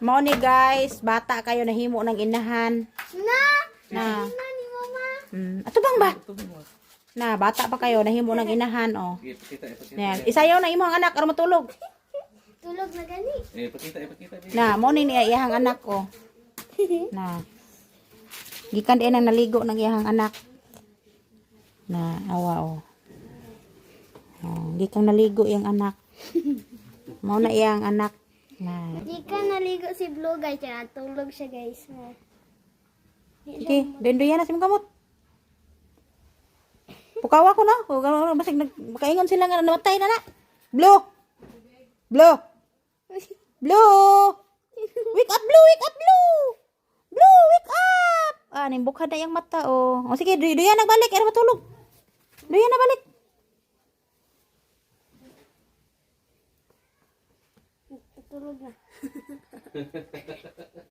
Mo ni guys, bata kayo nahimo ng inahan. Na. Ni mama. Ato bang ba? Na, bata pa kayo nahimo ng inahan oh. Yan, isayaw na imo ang anak aron matulog. Tulog na gani. Ipakita. Na, mo ni niya iyahang anak oh. Na. Gikan din ang naligo ng iyahang anak. Na, awa oh. Oh, gikan naligo iyang anak. Mao na iyang anak. Na. Di ka naligo si Blue guys. Kaya tulog siya guys. Sige, dendoyan na sa imong kamot. Pukawa ko na. O basig makaingon sila nga namatay na na. Blue. Blue. Blue. Wake up Blue, wake up Blue. Blue, wake up. Ah, nimbukad na yung mata oh. O sige, doyan nagbalik, era matulog. Doyan na balik. Tulog na.